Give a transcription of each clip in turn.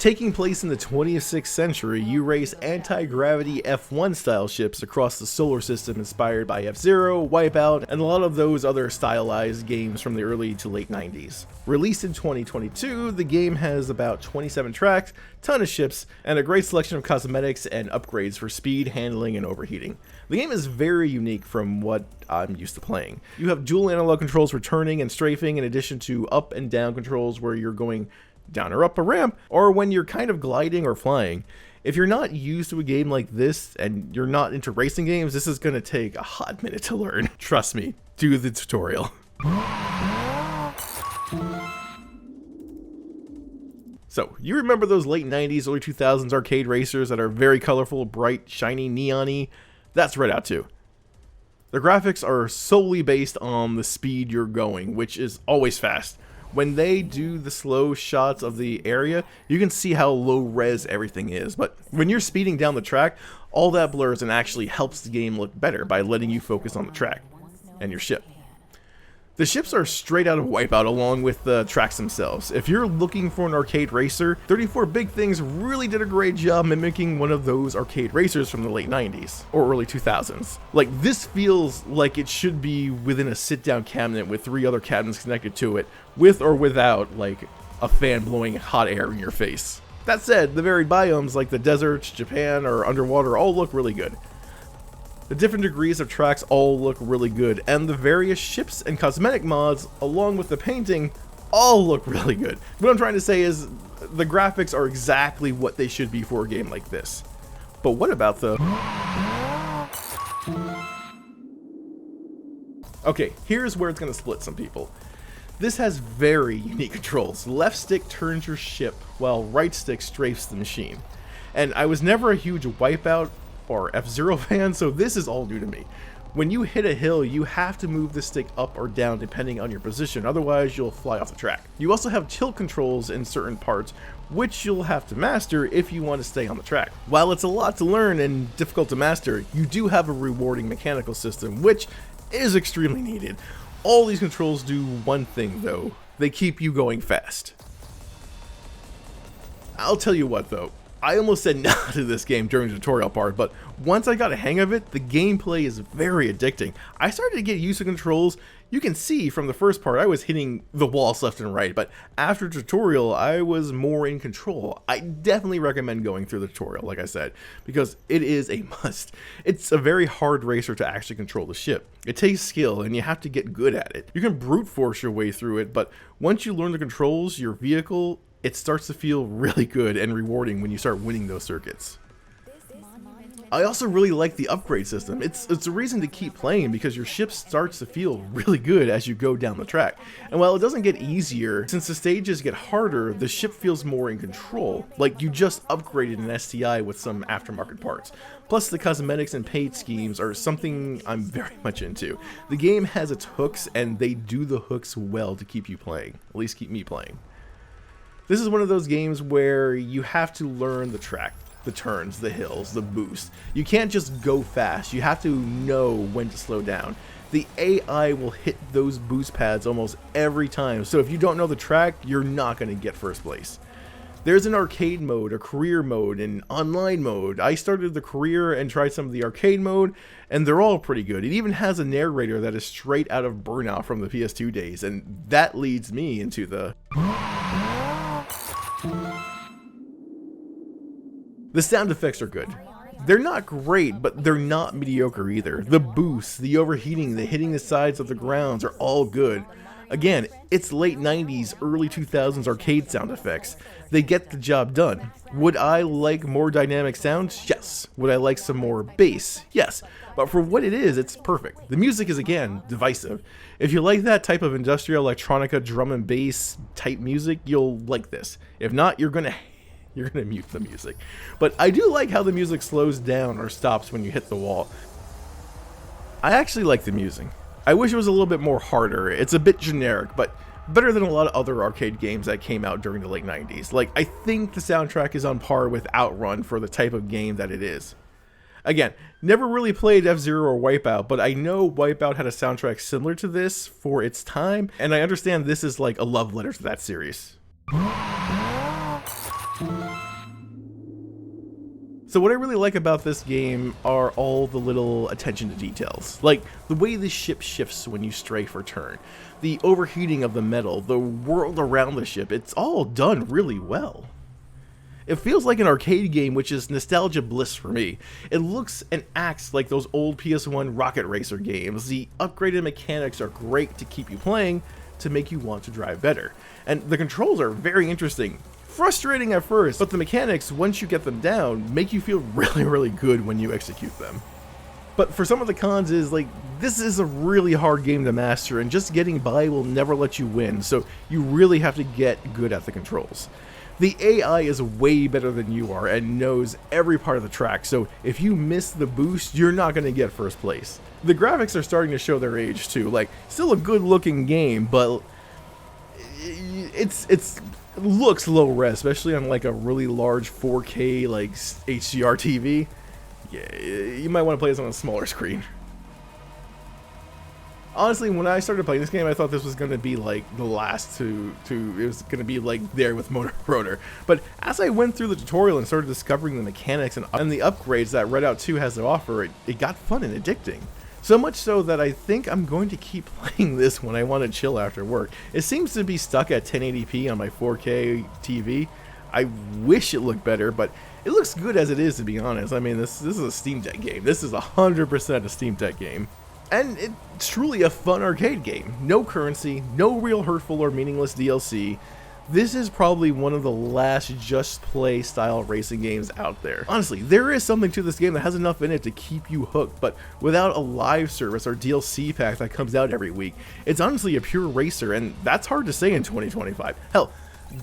Taking place in the 26th century, you race anti-gravity F1 style ships across the solar system inspired by F-Zero, Wipeout, and a lot of those other stylized games from the early to late 90s. Released in 2022, the game has about 27 tracks, ton of ships, and a great selection of cosmetics and upgrades for speed, handling, and overheating. The game is very unique from what I'm used to playing. You have dual analog controls for turning and strafing, in addition to up and down controls where you're going down or up a ramp, or when you're kind of gliding or flying. If you're not used to a game like this, and you're not into racing games, this is going to take a hot minute to learn. Trust me, do the tutorial. So, you remember those late 90s, early 2000s arcade racers that are very colorful, bright, shiny, neon-y? That's Redout 2. The graphics are solely based on the speed you're going, which is always fast. When they do the slow shots of the area, you can see how low res everything is, but when you're speeding down the track, all that blurs and actually helps the game look better by letting you focus on the track and your ship. The ships are straight out of Wipeout along with the tracks themselves. If you're looking for an arcade racer, 34 Big Things really did a great job mimicking one of those arcade racers from the late 90s or early 2000s. Like, this feels like it should be within a sit-down cabinet with 3 other cabinets connected to it, with or without, like, a fan blowing hot air in your face. That said, the varied biomes like the deserts, Japan, or underwater all look really good. The different degrees of tracks all look really good, and the various ships and cosmetic mods, along with the painting, all look really good. What I'm trying to say is, the graphics are exactly what they should be for a game like this. But what about the... Okay, here's where it's going to split some people. This has very unique controls. Left stick turns your ship, while right stick strafes the machine. And I was never a huge Wipeout or F-Zero fan, so this is all new to me. When you hit a hill, you have to move the stick up or down depending on your position, otherwise you'll fly off the track. You also have tilt controls in certain parts, which you'll have to master if you want to stay on the track. While it's a lot to learn and difficult to master, you do have a rewarding mechanical system, which is extremely needed. All these controls do one thing though, they keep you going fast. I'll tell you what though, I almost said no to this game during the tutorial part, but once I got a hang of it, the gameplay is very addicting. I started to get used to controls. You can see from the first part I was hitting the walls left and right, but after the tutorial I was more in control. I definitely recommend going through the tutorial, like I said, because it is a must. It's a very hard racer to actually control the ship. It takes skill and you have to get good at it. You can brute force your way through it, but once you learn the controls, your vehicle, it starts to feel really good and rewarding when you start winning those circuits. I also really like the upgrade system. It's a reason to keep playing because your ship starts to feel really good as you go down the track. And while it doesn't get easier, since the stages get harder, the ship feels more in control, like you just upgraded an STI with some aftermarket parts. Plus the cosmetics and paint schemes are something I'm very much into. The game has its hooks and they do the hooks well to keep you playing, at least keep me playing. This is one of those games where you have to learn the track, the turns, the hills, the boost. You can't just go fast, you have to know when to slow down. The AI will hit those boost pads almost every time, so if you don't know the track, you're not going to get first place. There's an arcade mode, a career mode, an online mode. I started the career and tried some of the arcade mode, and they're all pretty good. It even has a narrator that is straight out of Burnout from the PS2 days, and that leads me into the... The sound effects are good. They're not great, but they're not mediocre either. The boosts, the overheating, the hitting the sides of the grounds are all good. Again, it's late 90s, early 2000s arcade sound effects. They get the job done. Would I like more dynamic sounds? Yes. Would I like some more bass? Yes. But for what it is, it's perfect. The music is, again, divisive. If you like that type of industrial electronica drum and bass type music, you'll like this. If not, you're gonna mute the music. But I do like how the music slows down or stops when you hit the wall. I actually like the music. I wish it was a little bit more harder. It's a bit generic, but better than a lot of other arcade games that came out during the late 90s. Like, I think the soundtrack is on par with Outrun for the type of game that it is. Again, never really played F-Zero or Wipeout, but I know Wipeout had a soundtrack similar to this for its time, and I understand this is like a love letter to that series. So what I really like about this game are all the little attention to details. Like the way the ship shifts when you strafe or turn, the overheating of the metal, the world around the ship, it's all done really well. It feels like an arcade game, which is nostalgia bliss for me. It looks and acts like those old PS1 Rocket Racer games. The upgraded mechanics are great to keep you playing, to make you want to drive better. And the controls are very interesting. Frustrating at first, but the mechanics, once you get them down, make you feel really good when you execute them. But for some of the cons is, like, this is a really hard game to master, and just getting by will never let you win, so you really have to get good at the controls. The AI is way better than you are and knows every part of the track, so if you miss the boost, you're not going to get first place. The graphics are starting to show their age too, like, still a good looking game, but it looks low res, especially on like a really large 4K like HDR TV. Yeah, you might want to play this on a smaller screen. Honestly, when I started playing this game, I thought this was going to be like the last it was going to be like there with Motor Rotor. But as I went through the tutorial and started discovering the mechanics and the upgrades that Redout 2 has to offer, it got fun and addicting. So much so that I think I'm going to keep playing this when I want to chill after work. It seems to be stuck at 1080p on my 4K TV. I wish it looked better, but it looks good as it is, to be honest. I mean, this is a Steam Deck game. This is 100% a Steam Deck game. And it's truly a fun arcade game. No currency, no real hurtful or meaningless DLC. This is probably one of the last just play style racing games out there. Honestly, there is something to this game that has enough in it to keep you hooked, but without a live service or DLC pack that comes out every week, it's honestly a pure racer, and that's hard to say in 2025. Hell,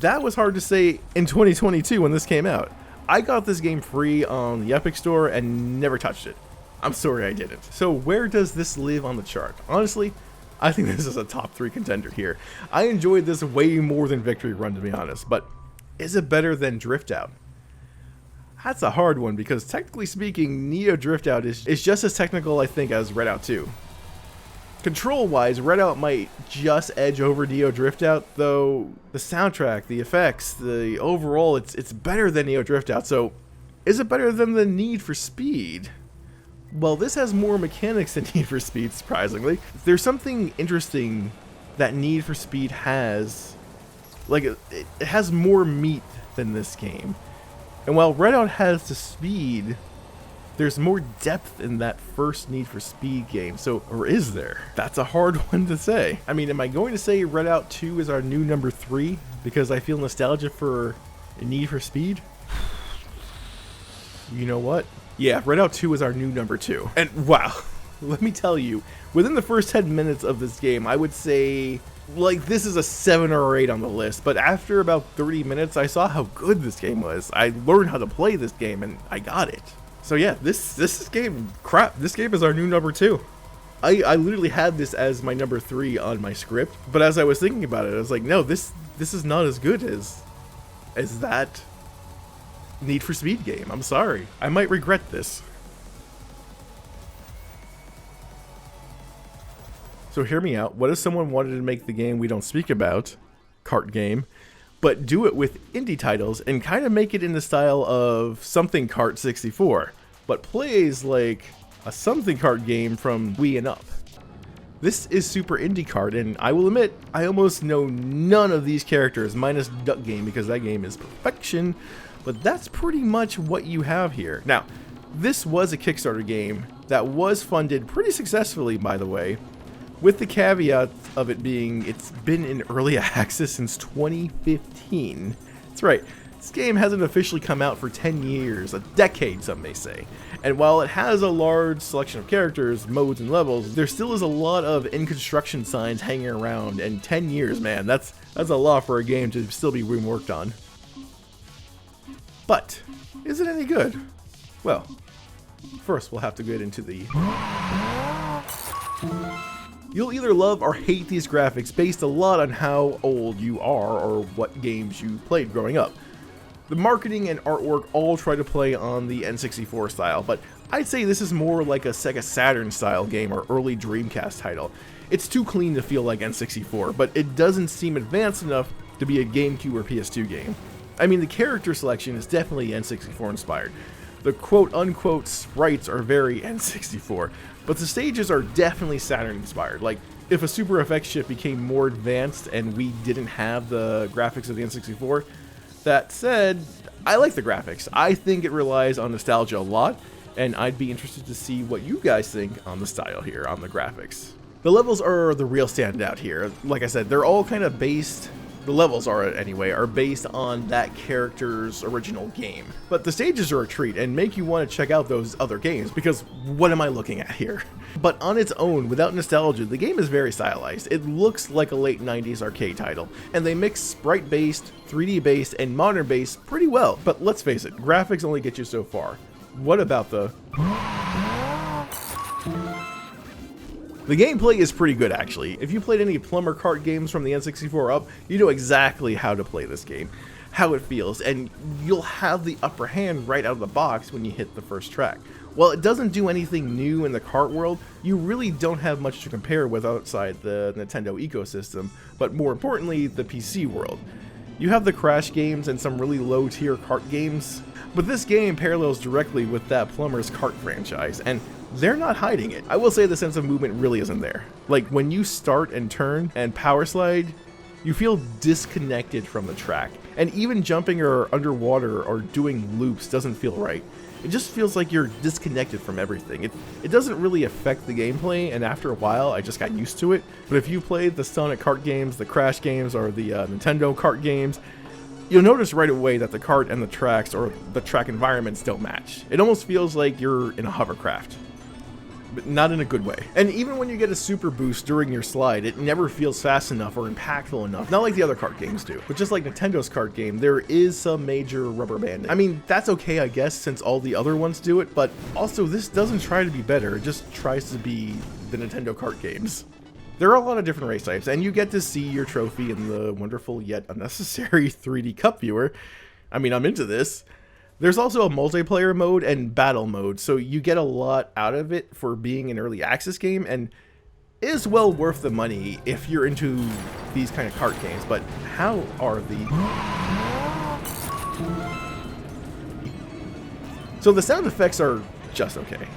that was hard to say in 2022 when this came out. I got this game free on the Epic Store and never touched it. I'm sorry I didn't. So where does this live on the chart? Honestly, I think this is a top 3 contender here. I enjoyed this way more than Victory Run, to be honest, but is it better than Drift Out? That's a hard one, because technically speaking, Neo Drift Out is just as technical, I think, as Redout 2. Control-wise, Redout might just edge over Neo Drift Out, though the soundtrack, the effects, the overall, it's better than Neo Drift Out, so is it better than the Need for Speed? Well, this has more mechanics than Need for Speed, surprisingly. There's something interesting that Need for Speed has. Like, it has more meat than this game. And while Redout has the speed, there's more depth in that first Need for Speed game. So, or is there? That's a hard one to say. I mean, am I going to say Redout 2 is our new number 3 because I feel nostalgia for Need for Speed? You know what? Yeah, Redout 2 is our new number 2. And wow, let me tell you, within the first 10 minutes of this game, I would say, like, this is a 7 or 8 on the list. But after about 30 minutes, I saw how good this game was. I learned how to play this game, and I got it. So yeah, this game, this game is our new number 2. I literally had this as my number 3 on my script. But as I was thinking about it, I was like, no, this is not as good as that Need for Speed game. I'm sorry. I might regret this. So hear me out. What if someone wanted to make the game we don't speak about, kart game, but do it with indie titles and kind of make it in the style of Something Kart 64, but plays like a Something Kart game from Wii and up? This is Super Indie Kart, and I will admit, I almost know none of these characters, minus Duck Game, because that game is perfection. But that's pretty much what you have here. Now, this was a Kickstarter game that was funded pretty successfully, by the way, with the caveat of it being, it's been in early access since 2015. That's right, this game hasn't officially come out for 10 years, a decade some may say. And while it has a large selection of characters, modes, and levels, there still is a lot of in construction signs hanging around, and 10 years, man, that's a lot for a game to still be being worked on. But, is it any good? Well, first we'll have to get into the... You'll either love or hate these graphics based a lot on how old you are or what games you played growing up. The marketing and artwork all try to play on the N64 style, but I'd say this is more like a Sega Saturn style game or early Dreamcast title. It's too clean to feel like N64, but it doesn't seem advanced enough to be a GameCube or PS2 game. I mean, the character selection is definitely N64 inspired. The quote-unquote sprites are very N64, but the stages are definitely Saturn inspired. Like, if a Super FX chip became more advanced and we didn't have the graphics of the N64, that said, I like the graphics. I think it relies on nostalgia a lot, and I'd be interested to see what you guys think on the style here, on the graphics. The levels are the real standout here. Like I said, they're all kind of based, the levels are anyway, are based on that character's original game. But the stages are a treat and make you want to check out those other games, because what am I looking at here? But on its own, without nostalgia, the game is very stylized. It looks like a late 90s arcade title, and they mix sprite-based, 3D-based, and modern-based pretty well. But let's face it, graphics only get you so far. What about the... The gameplay is pretty good, actually. If you played any plumber kart games from the N64 up, you know exactly how to play this game, how it feels, and you'll have the upper hand right out of the box when you hit the first track. While it doesn't do anything new in the kart world, you really don't have much to compare with outside the Nintendo ecosystem, but more importantly, the PC world. You have the Crash games and some really low-tier kart games, but this game parallels directly with that Plumber's Kart franchise, and they're not hiding it. I will say the sense of movement really isn't there. Like, when you start and turn and power slide, you feel disconnected from the track. And even jumping or underwater or doing loops doesn't feel right. It just feels like you're disconnected from everything. It doesn't really affect the gameplay, and after a while, I just got used to it. But if you played the Sonic Kart games, the Crash games, or the Nintendo Kart games, you'll notice right away that the kart and the tracks or the track environments don't match. It almost feels like you're in a hovercraft, but not in a good way. And even when you get a super boost during your slide, it never feels fast enough or impactful enough, not like the other kart games do. But just like Nintendo's kart game, there is some major rubber banding. I mean, that's okay, I guess, since all the other ones do it, but also this doesn't try to be better, it just tries to be the Nintendo kart games. There are a lot of different race types, and you get to see your trophy in the wonderful yet unnecessary 3D cup viewer. I mean, I'm into this. There's also a multiplayer mode and battle mode, so you get a lot out of it for being an early access game, and is well worth the money if you're into these kind of kart games. But how are the... So the sound effects are just okay.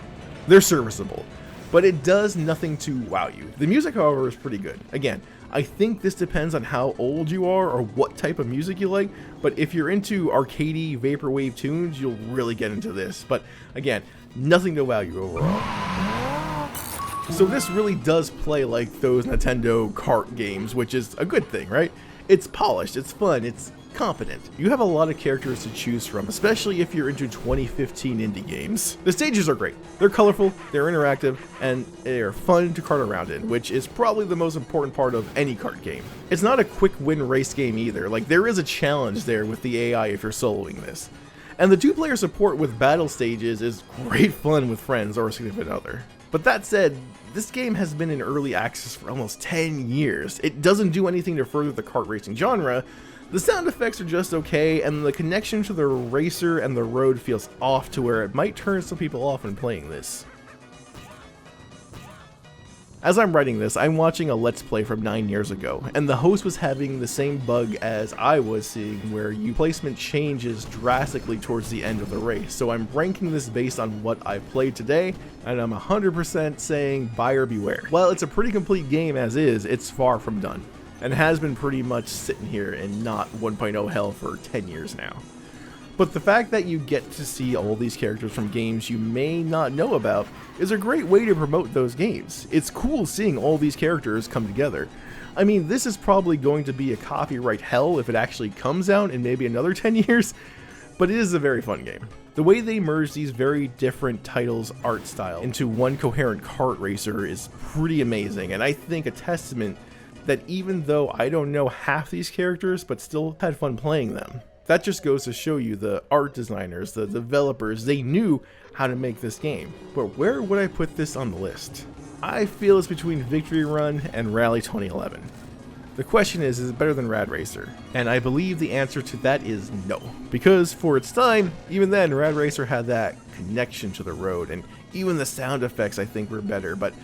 They're serviceable, but it does nothing to wow you. The music, however, is pretty good. Again, I think this depends on how old you are or what type of music you like, but if you're into arcadey vaporwave tunes, you'll really get into this. But again, nothing to wow you overall. So this really does play like those Nintendo kart games, which is a good thing, right? It's polished, it's fun, it's competent. You have a lot of characters to choose from, especially if you're into 2015 indie games. The stages are great. They're colorful, they're interactive, and they're fun to kart around in, which is probably the most important part of any kart game. It's not a quick win race game either. Like, there is a challenge there with the AI if you're soloing this. And the two-player support with battle stages is great fun with friends or a significant other. But that said, this game has been in early access for almost 10 years. It doesn't do anything to further the kart racing genre. The sound effects are just okay, and the connection to the racer and the road feels off to where it might turn some people off when playing this. As I'm writing this, I'm watching a Let's Play from 9 years ago, and the host was having the same bug as I was seeing, where placement changes drastically towards the end of the race. So I'm ranking this based on what I've played today, and I'm 100% saying buyer beware. While it's a pretty complete game as is, it's far from done, and has been pretty much sitting here in not 1.0 hell for 10 years now. But the fact that you get to see all these characters from games you may not know about is a great way to promote those games. It's cool seeing all these characters come together. I mean, this is probably going to be a copyright hell if it actually comes out in maybe another 10 years, but it is a very fun game. The way they merge these very different titles' art style into one coherent kart racer is pretty amazing, and I think a testament that even though I don't know half these characters, but still had fun playing them. That just goes to show you the art designers, the developers, they knew how to make this game. But where would I put this on the list? I feel it's between Victory Run and Rally 2011. The question is it better than Rad Racer? And I believe the answer to that is no. Because for its time, even then, Rad Racer had that connection to the road, and even the sound effects I think were better, but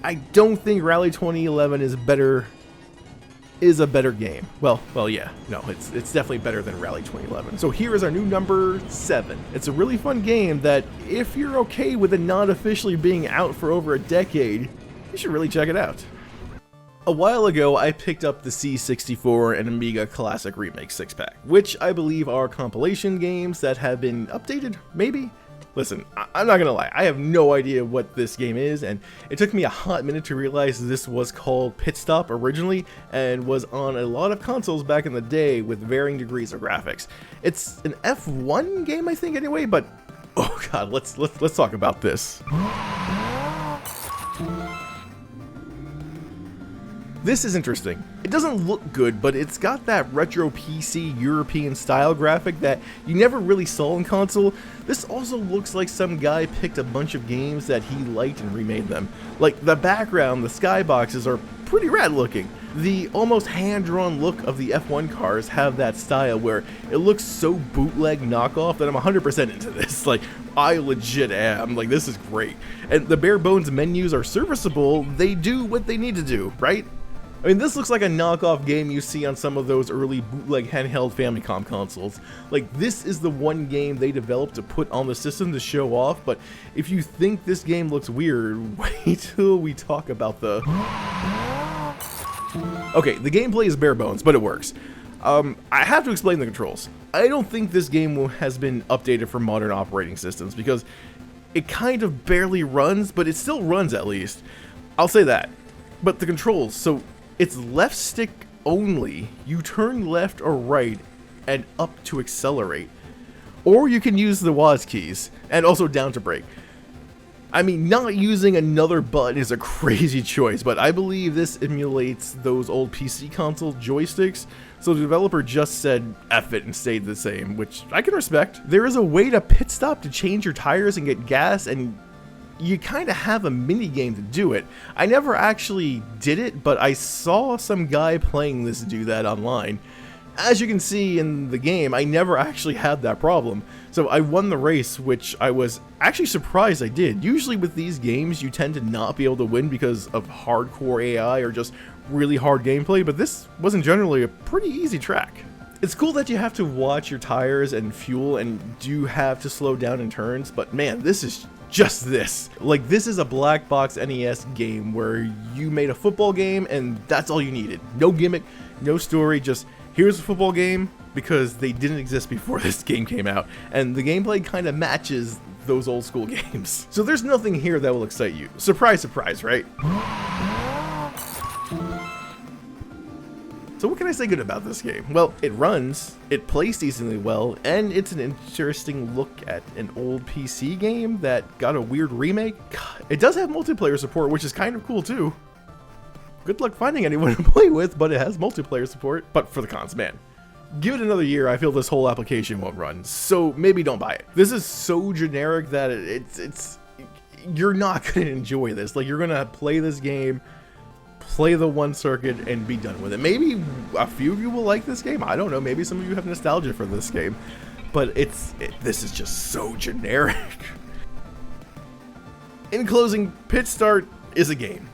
I don't think Rally 2011 is better is a better game. Well, yeah, no, it's definitely better than Rally 2011. So here is our new number 7. It's a really fun game that, if you're okay with it not officially being out for over a decade, you should really check it out. A while ago, I picked up the C64 and Amiga Classic Remake 6-pack, which I believe are compilation games that have been updated, maybe? Listen, I'm not gonna lie, I have no idea what this game is, and it took me a hot minute to realize this was called PitStart originally, and was on a lot of consoles back in the day with varying degrees of graphics. It's an F1 game, I think, anyway, but oh god, let's talk about this. This is interesting. It doesn't look good, but it's got that retro PC European style graphic that you never really saw in console. This also looks like some guy picked a bunch of games that he liked and remade them. Like, the background, the skyboxes are pretty rad looking. The almost hand-drawn look of the F1 cars have that style where it looks so bootleg knockoff that I'm 100% into this. Like, I legit am. Like, this is great. And the bare bones menus are serviceable. They do what they need to do, right? I mean, this looks like a knockoff game you see on some of those early bootleg handheld Famicom consoles. Like, this is the one game they developed to put on the system to show off, but if you think this game looks weird, wait till we talk about the... Okay, the gameplay is bare bones, but it works. I have to explain the controls. I don't think this game has been updated for modern operating systems, because it kind of barely runs, but it still runs at least. I'll say that. But the controls, so... it's left stick only. You turn left or right and up to accelerate. Or you can use the WASD keys, and also down to brake. I mean, not using another button is a crazy choice, but I believe this emulates those old PC console joysticks, so the developer just said F it and stayed the same, which I can respect. There is a way to pit stop to change your tires and get gas, and you kind of have a mini game to do it. I never actually did it, but I saw some guy playing this do that online. As you can see in the game, I never actually had that problem. So I won the race, which I was actually surprised I did. Usually with these games, you tend to not be able to win because of hardcore AI or just really hard gameplay, but this wasn't generally a pretty easy track. It's cool that you have to watch your tires and fuel and do have to slow down in turns, but man, this is just this. Like, this is a black box NES game where you made a football game and that's all you needed. No gimmick, no story, just here's a football game, because they didn't exist before this game came out, and the gameplay kind of matches those old school games. So there's nothing here that will excite you. Surprise, surprise, right? So what can I say good about this game? Well, it runs, it plays decently well, and it's an interesting look at an old PC game that got a weird remake. It does have multiplayer support, which is kind of cool too. Good luck finding anyone to play with, but it has multiplayer support. But for the cons, man, give it another year, I feel this whole application won't run, so maybe don't buy it. This is so generic that it's you're not going to enjoy this. Like, you're going to play this game, play the one circuit, and be done with it. Maybe a few of you will like this game. I don't know. Maybe some of you have nostalgia for this game. But this is just so generic. In closing, PitStart is a game.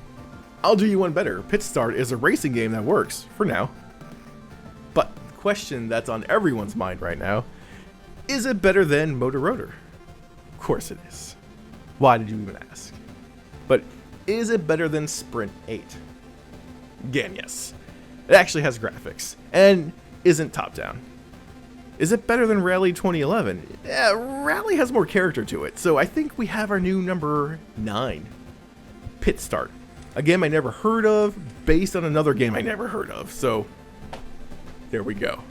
I'll do you one better. PitStart is a racing game that works, for now. But the question that's on everyone's mind right now, is it better than Motor Rotor? Of course it is. Why did you even ask? But is it better than Sprint 8? Again, yes. It actually has graphics, and isn't top-down. Is it better than Rally 2011? Yeah, Rally has more character to it, so I think we have our new number 9. PitStart. A game I never heard of, based on another game I never heard of, so there we go.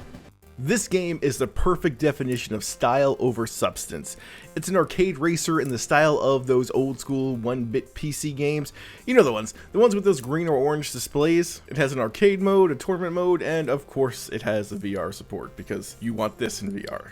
This game is the perfect definition of style over substance. It's an arcade racer in the style of those old school 1-bit PC games. You know the ones with those green or orange displays. It has an arcade mode, a tournament mode, and of course it has a VR support, because you want this in VR.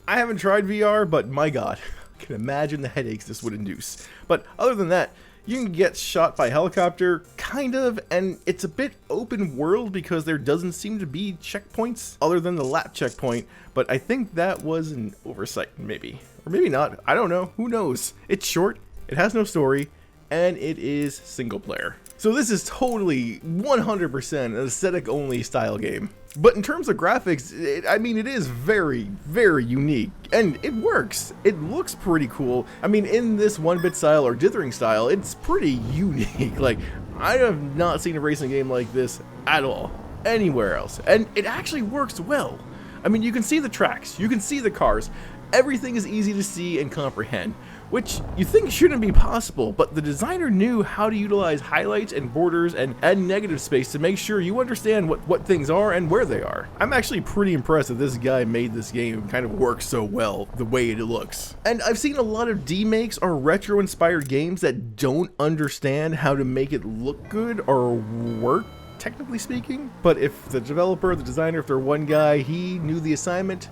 I haven't tried VR, but my god, I can imagine the headaches this would induce. But other than that, you can get shot by helicopter, kind of, and it's a bit open world because there doesn't seem to be checkpoints other than the lap checkpoint, but I think that was an oversight, maybe. Or maybe not, I don't know, who knows. It's short, it has no story, and it is single player. So this is totally 100% an aesthetic only style game. But in terms of graphics, it is very, very unique, and it works. It looks pretty cool. I mean, in this 1-bit style or dithering style, it's pretty unique. Like, I have not seen a racing game like this at all, anywhere else, and it actually works well. I mean, you can see the tracks, you can see the cars, everything is easy to see and comprehend, which you think shouldn't be possible, but the designer knew how to utilize highlights and borders and add negative space to make sure you understand what things are and where they are. I'm actually pretty impressed that this guy made this game kind of work so well the way it looks. And I've seen a lot of demakes or retro-inspired games that don't understand how to make it look good or work, technically speaking, but if the developer, the designer, if they're one guy, he knew the assignment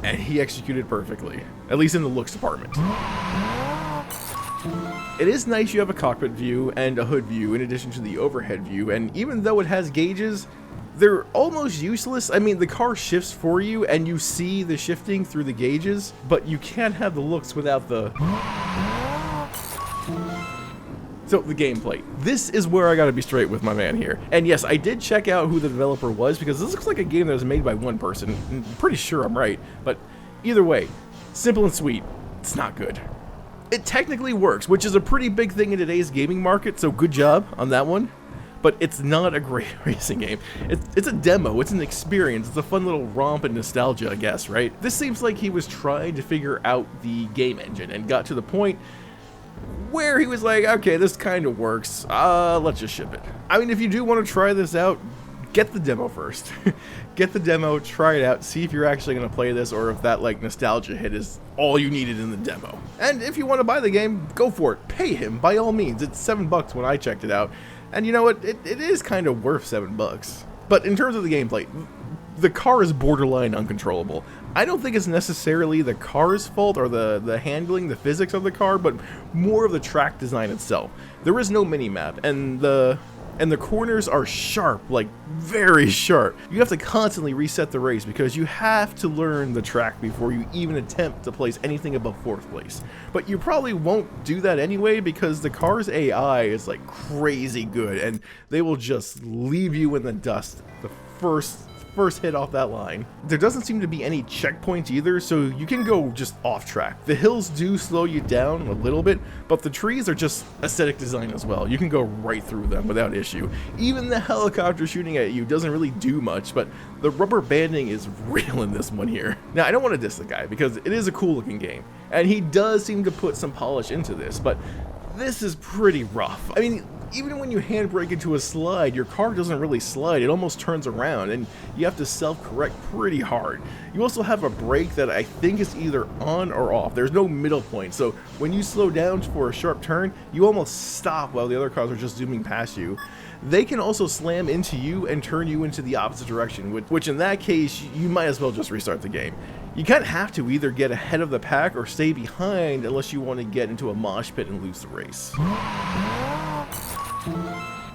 and he executed perfectly, at least in the looks department. It is nice you have a cockpit view and a hood view in addition to the overhead view, and even though it has gauges, they're almost useless. I mean, the car shifts for you and you see the shifting through the gauges, but you can't have the looks without the... So, the gameplay. This is where I gotta be straight with my man here. And yes, I did check out who the developer was, because this looks like a game that was made by one person. I'm pretty sure I'm right, but either way, simple and sweet, it's not good. It technically works, which is a pretty big thing in today's gaming market, so good job on that one. But it's not a great racing game. It's a demo, it's an experience, it's a fun little romp and nostalgia, I guess, right? This seems like he was trying to figure out the game engine and got to the point where he was like, okay, this kind of works, let's just ship it. I mean, if you do want to try this out, get the demo first. Get the demo, try it out, see if you're actually going to play this, or if that, like, nostalgia hit is all you needed in the demo. And if you want to buy the game, go for it. Pay him, by all means. It's $7 when I checked it out. And you know what? It is kind of worth $7. But in terms of the gameplay, the car is borderline uncontrollable. I don't think it's necessarily the car's fault or the handling, the physics of the car, but more of the track design itself. There is no mini-map, and the corners are sharp, like very sharp. You have to constantly reset the race because you have to learn the track before you even attempt to place anything above 4th place. But you probably won't do that anyway because the car's AI is like crazy good, and they will just leave you in the dust the first hit off that line. There doesn't seem to be any checkpoints either, so you can go just off track. The hills do slow you down a little bit, but the trees are just aesthetic design as well. You can go right through them without issue. Even the helicopter shooting at you doesn't really do much, but the rubber banding is real in this one here. Now, I don't want to diss the guy because it is a cool looking game, and he does seem to put some polish into this, but this is pretty rough. I mean, even when you handbrake into a slide, your car doesn't really slide, it almost turns around, and you have to self-correct pretty hard. You also have a brake that I think is either on or off. There's no middle point, so when you slow down for a sharp turn, you almost stop while the other cars are just zooming past you. They can also slam into you and turn you into the opposite direction, which in that case, you might as well just restart the game. You kind of have to either get ahead of the pack or stay behind unless you want to get into a mosh pit and lose the race.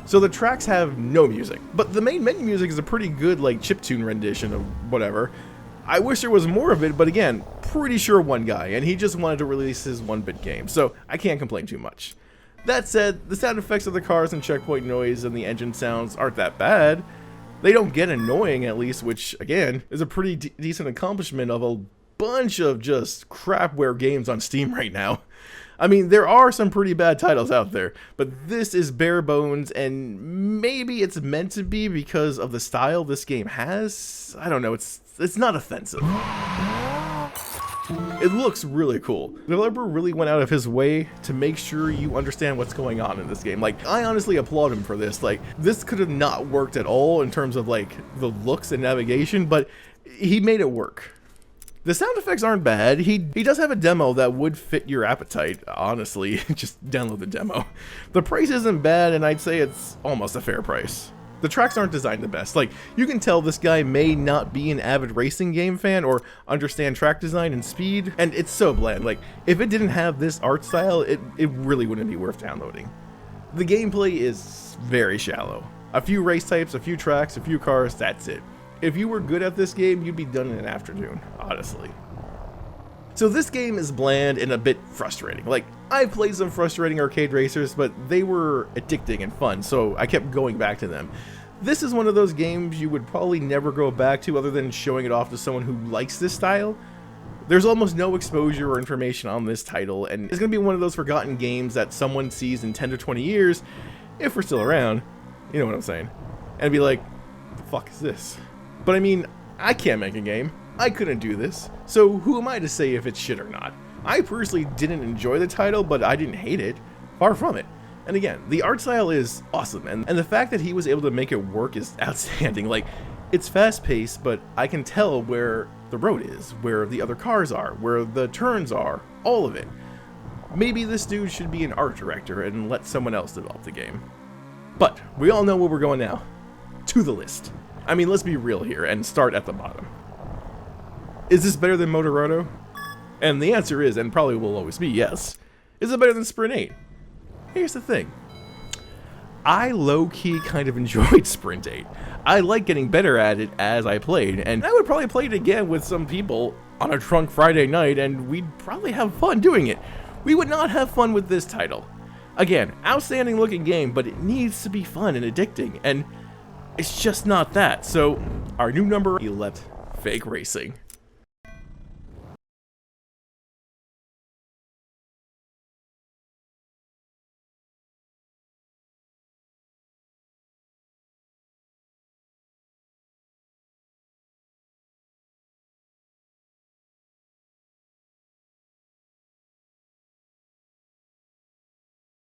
So the tracks have no music, but the main menu music is a pretty good, like, chiptune rendition of whatever. I wish there was more of it, but again, pretty sure one guy, and he just wanted to release his 1-bit game, so I can't complain too much. That said, the sound effects of the cars and checkpoint noise and the engine sounds aren't that bad. They don't get annoying, at least, which, again, is a pretty decent accomplishment of a bunch of just crapware games on Steam right now. I mean, there are some pretty bad titles out there, but this is bare bones, and maybe it's meant to be because of the style this game has. I don't know, it's not offensive. It looks really cool. The developer really went out of his way to make sure you understand what's going on in this game. Like, I honestly applaud him for this. Like, this could have not worked at all in terms of, like, the looks and navigation, but he made it work. The sound effects aren't bad. He does have a demo that would fit your appetite, honestly. Just download the demo. The price isn't bad, and I'd say it's almost a fair price. The tracks aren't designed the best. Like, you can tell this guy may not be an avid racing game fan or understand track design and speed, and it's so bland. Like, if it didn't have this art style, it really wouldn't be worth downloading. The gameplay is very shallow. A few race types, a few tracks, a few cars, that's it. If you were good at this game, you'd be done in an afternoon, honestly. So this game is bland and a bit frustrating. Like, I played some frustrating arcade racers, but they were addicting and fun, so I kept going back to them. This is one of those games you would probably never go back to other than showing it off to someone who likes this style. There's almost no exposure or information on this title, and it's going to be one of those forgotten games that someone sees in 10 to 20 years, if we're still around, you know what I'm saying, and be like, the fuck is this? But I mean, I can't make a game. I couldn't do this, so who am I to say if it's shit or not? I personally didn't enjoy the title, but I didn't hate it. Far from it. And again, the art style is awesome, and the fact that he was able to make it work is outstanding. Like, it's fast-paced, but I can tell where the road is, where the other cars are, where the turns are, all of it. Maybe this dude should be an art director and let someone else develop the game. But we all know where we're going now. To the list. I mean, let's be real here and start at the bottom. Is this better than Motorroto? And the answer is, and probably will always be, yes. Is it better than Sprint 8? Here's the thing. I low-key kind of enjoyed Sprint 8. I like getting better at it as I played, and I would probably play it again with some people on a drunk Friday night, and we'd probably have fun doing it. We would not have fun with this title. Again, outstanding looking game, but it needs to be fun and addicting, and it's just not that. So, our new number 11, Fake Racing.